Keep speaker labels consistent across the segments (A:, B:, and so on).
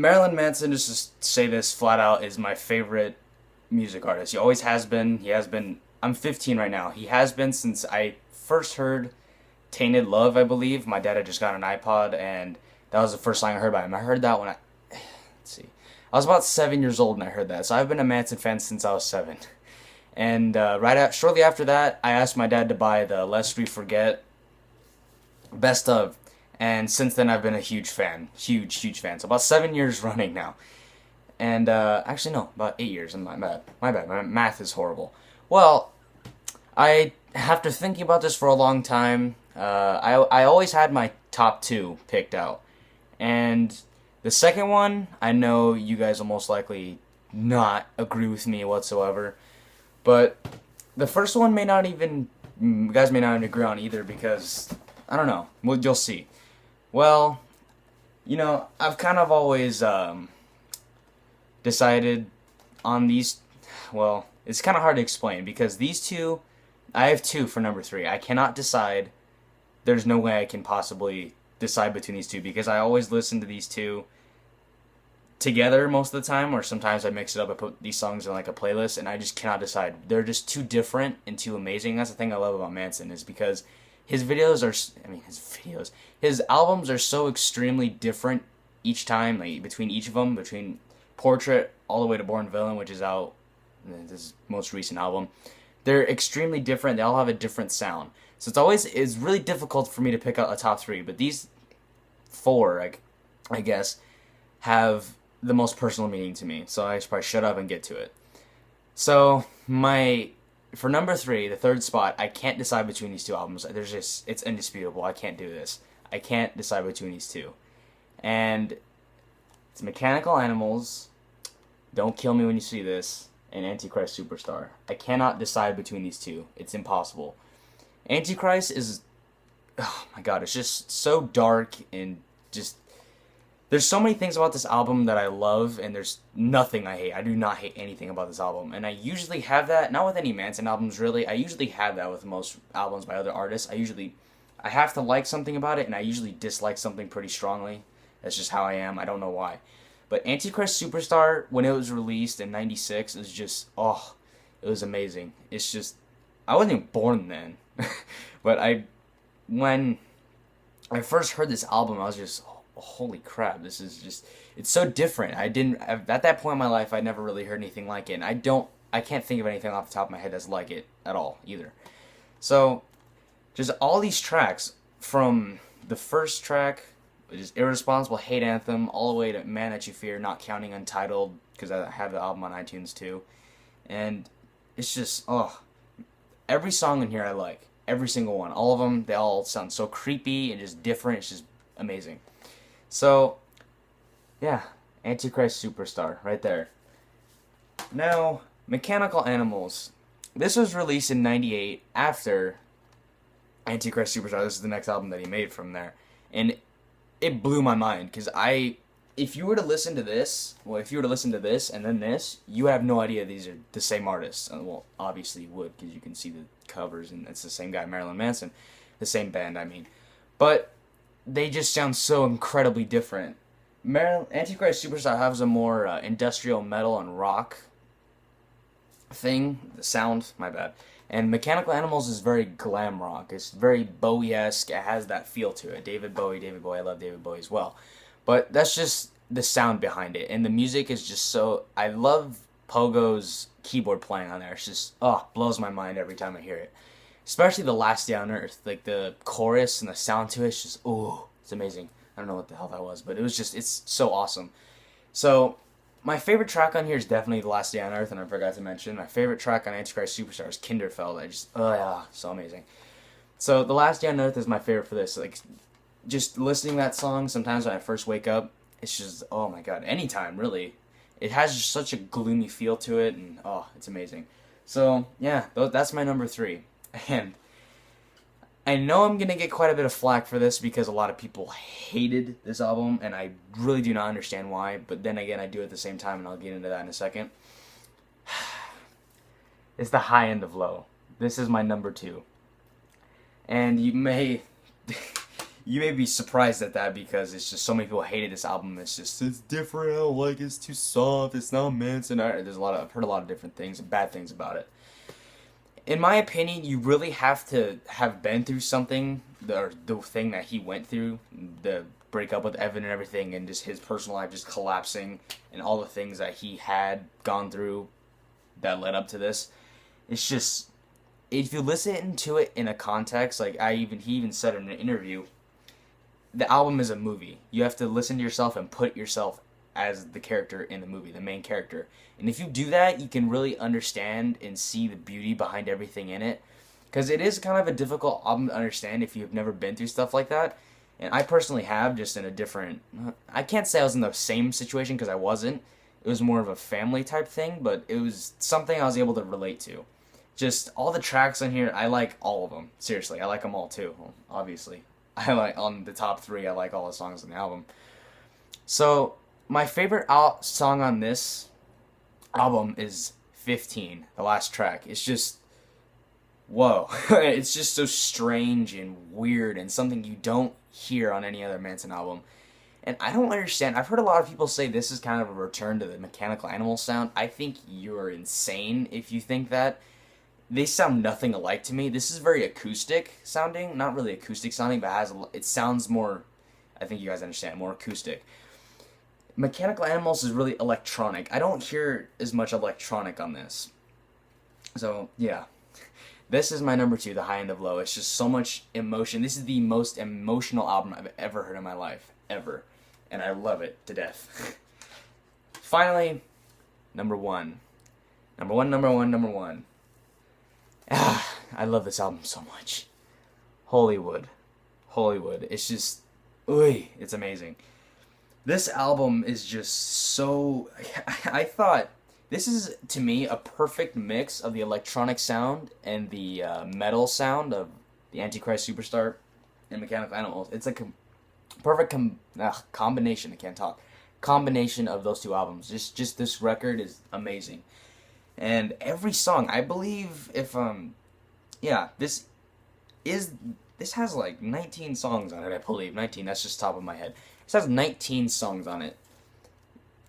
A: Marilyn Manson, just to say this flat out, is my favorite music artist. He always has been. He has been. I'm 15 right now. He has been since I first heard Tainted Love, I believe. My dad had just got an iPod, and that was the first song I heard by him. I heard that when let's see, I was about 7 years old, and I heard that. So I've been a Manson fan since I was 7. And shortly after that, I asked my dad to buy the Lest We Forget Best of, and since then I've been a huge fan, huge fan. So about 7 years running now, and actually no, about 8 years. And my bad. My math is horrible. Well, after thinking about this for a long time, I always had my top two picked out, and the second one I know you guys will most likely not agree with me whatsoever, but the first one you guys may not even agree on either because I don't know. Well, you'll see. Well, I've kind of always decided on these. Well, it's kind of hard to explain because these two, I have two for number three. I cannot decide. There's no way I can possibly decide between these two because I always listen to these two together most of the time, or sometimes I mix it up. I put these songs in like a playlist, and I just cannot decide. They're just too different and too amazing. That's the thing I love about Manson is because his albums are so extremely different each time, like between each of them, between Portrait all the way to Born Villain, which is out, this most recent album. They're extremely different. They all have a different sound. So it's really difficult for me to pick out a top three, but these four, I guess, have the most personal meaning to me. So I should probably shut up and get to it. So for number three, the third spot, I can't decide between these two albums. It's indisputable. I can't do this. I can't decide between these two. And it's Mechanical Animals, Don't Kill Me When You See This, and Antichrist Superstar. I cannot decide between these two. It's impossible. Antichrist is, oh my god, it's just so dark and just, there's so many things about this album that I love, and there's nothing I hate. I do not hate anything about this album, and I usually have that, not with any Manson albums really, I usually have that with most albums by other artists. I have to like something about it, and I usually dislike something pretty strongly. That's just how I am. I don't know why. But Antichrist Superstar, when it was released in '96, it was just, it was amazing. It's just, I wasn't even born then. But when I first heard this album, I was just, holy crap, this is just, it's so different. At that point in my life, I never really heard anything like it. And I can't think of anything off the top of my head that's like it at all, either. So, just all these tracks, from the first track, which is Irresponsible Hate Anthem, all the way to Man That You Fear, not counting Untitled, because I have the album on iTunes too. And it's just, every song in here I like. Every single one. All of them, they all sound so creepy and just different. It's just amazing. So, yeah, Antichrist Superstar, right there. Now, Mechanical Animals. This was released in '98 after Antichrist Superstar. This is the next album that he made from there. And it blew my mind, because if you were to listen to this and then this, you have no idea these are the same artists. Well, obviously you would, because you can see the covers, and it's the same guy, Marilyn Manson. The same band, I mean. But they just sound so incredibly different. Antichrist Superstar has a more industrial metal and rock thing. The sound, my bad. And Mechanical Animals is very glam rock. It's very Bowie-esque. It has that feel to it. David Bowie, I love David Bowie as well. But that's just the sound behind it. And the music is just so, I love Pogo's keyboard playing on there. It's just, blows my mind every time I hear it. Especially the Last Day on Earth. Like the chorus and the sound to it's just, it's amazing. I don't know what the hell that was, but it's so awesome. So, my favorite track on here is definitely The Last Day on Earth, and I forgot to mention, my favorite track on Antichrist Superstar is Kinderfeld. So amazing. So, The Last Day on Earth is my favorite for this. Like, just listening to that song, sometimes when I first wake up, it's just, oh my god, anytime, really. It has just such a gloomy feel to it, and, it's amazing. So, yeah, that's my number three. And I know I'm going to get quite a bit of flack for this because a lot of people hated this album, and I really do not understand why, but then again, I do at the same time, and I'll get into that in a second. It's the high end of low. This is my number two. And you may You may be surprised at that because it's just so many people hated this album. It's different. I don't like it. It's too soft. It's not Manson. I've heard a lot of different things and bad things about it. In my opinion, you really have to have been through something, the thing that he went through, the breakup with Evan and everything, and just his personal life just collapsing, and all the things that he had gone through that led up to this. It's just, if you listen to it in a context, like he even said in an interview, the album is a movie. You have to listen to yourself and put yourself as the character in the movie, the main character. And if you do that, you can really understand and see the beauty behind everything in it. Because it is kind of a difficult album to understand if you've never been through stuff like that. And I personally have, just in a different... I can't say I was in the same situation because I wasn't. It was more of a family type thing, but it was something I was able to relate to. Just all the tracks on here, I like all of them. Seriously, I like them all too, obviously. I like, on the top 3, I like all the songs on the album. So, my favorite song on this album is 15, the last track. It's just, whoa. It's just so strange and weird and something you don't hear on any other Manson album. And I don't understand. I've heard a lot of people say this is kind of a return to the Mechanical Animals sound. I think you're insane if you think that. They sound nothing alike to me. This is very acoustic sounding. Not really acoustic sounding, but it sounds more, I think you guys understand, more acoustic. Mechanical Animals is really electronic. I don't hear as much electronic on this. So, yeah. This is my number 2, The High and the Low. It's just so much emotion. This is the most emotional album I've ever heard in my life. Ever. And I love it to death. Finally, number 1. Number one. I love this album so much. Hollywood. It's just, it's amazing. This album is just so... I thought this is, to me, a perfect mix of the electronic sound and the metal sound of the Antichrist Superstar and Mechanical Animals. It's like a perfect combination. I can't talk. Combination of those two albums. Just this record is amazing. And every song, I believe, this has like 19 songs on it, I believe. 19, that's just top of my head. This has 19 songs on it.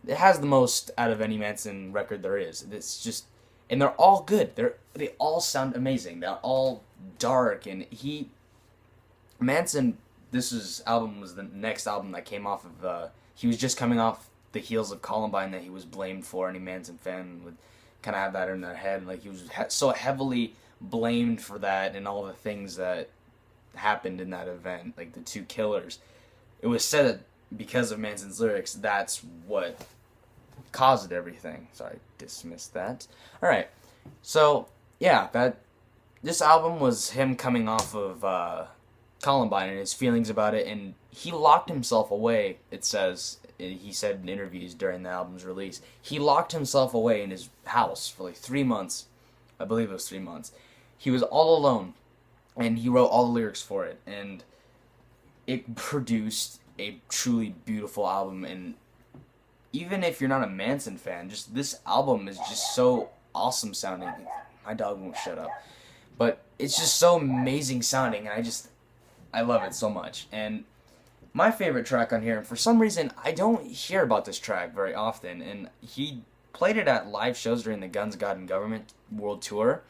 A: It has the most out of any Manson record there is. It's just, and they're all good. They all sound amazing. They're all dark, and Manson, album was the next album that came off of, he was just coming off the heels of Columbine that he was blamed for. Any Manson fan would kind of have that in their head. Like, he was so heavily blamed for that and all the things that happened in that event, like the 2 killers. It was said that because of Manson's lyrics, that's what caused everything. So I dismissed that. Alright, so, yeah, this album was him coming off of Columbine and his feelings about it, and he locked himself away, it says. He said in interviews during the album's release, he locked himself away in his house for like 3 months. I believe it was 3 months. He was all alone, and he wrote all the lyrics for it, and it produced a truly beautiful album. And even if you're not a Manson fan, just this album is just so awesome sounding. My dog won't shut up. But it's just so amazing sounding, and I love it so much. And my favorite track on here, and for some reason, I don't hear about this track very often, and he played it at live shows during the Guns, God, and Government World Tour.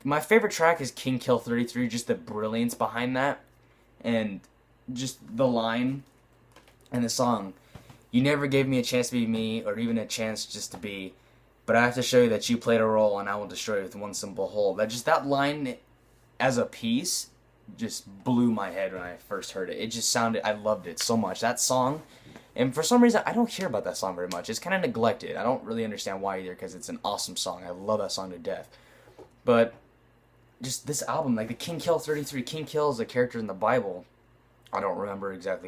A: My favorite track is King Kill 33, just the brilliance behind that, and just the line and the song. You never gave me a chance to be me, or even a chance just to be, but I have to show you that you played a role, and I will destroy you with one simple hole. That line as a piece just blew my head when I first heard it. It just sounded, I loved it so much. That song, and for some reason, I don't hear about that song very much. It's kind of neglected. I don't really understand why either, because it's an awesome song. I love that song to death. But just this album, like the King Kill 33, King Kill is a character in the Bible. I don't remember exactly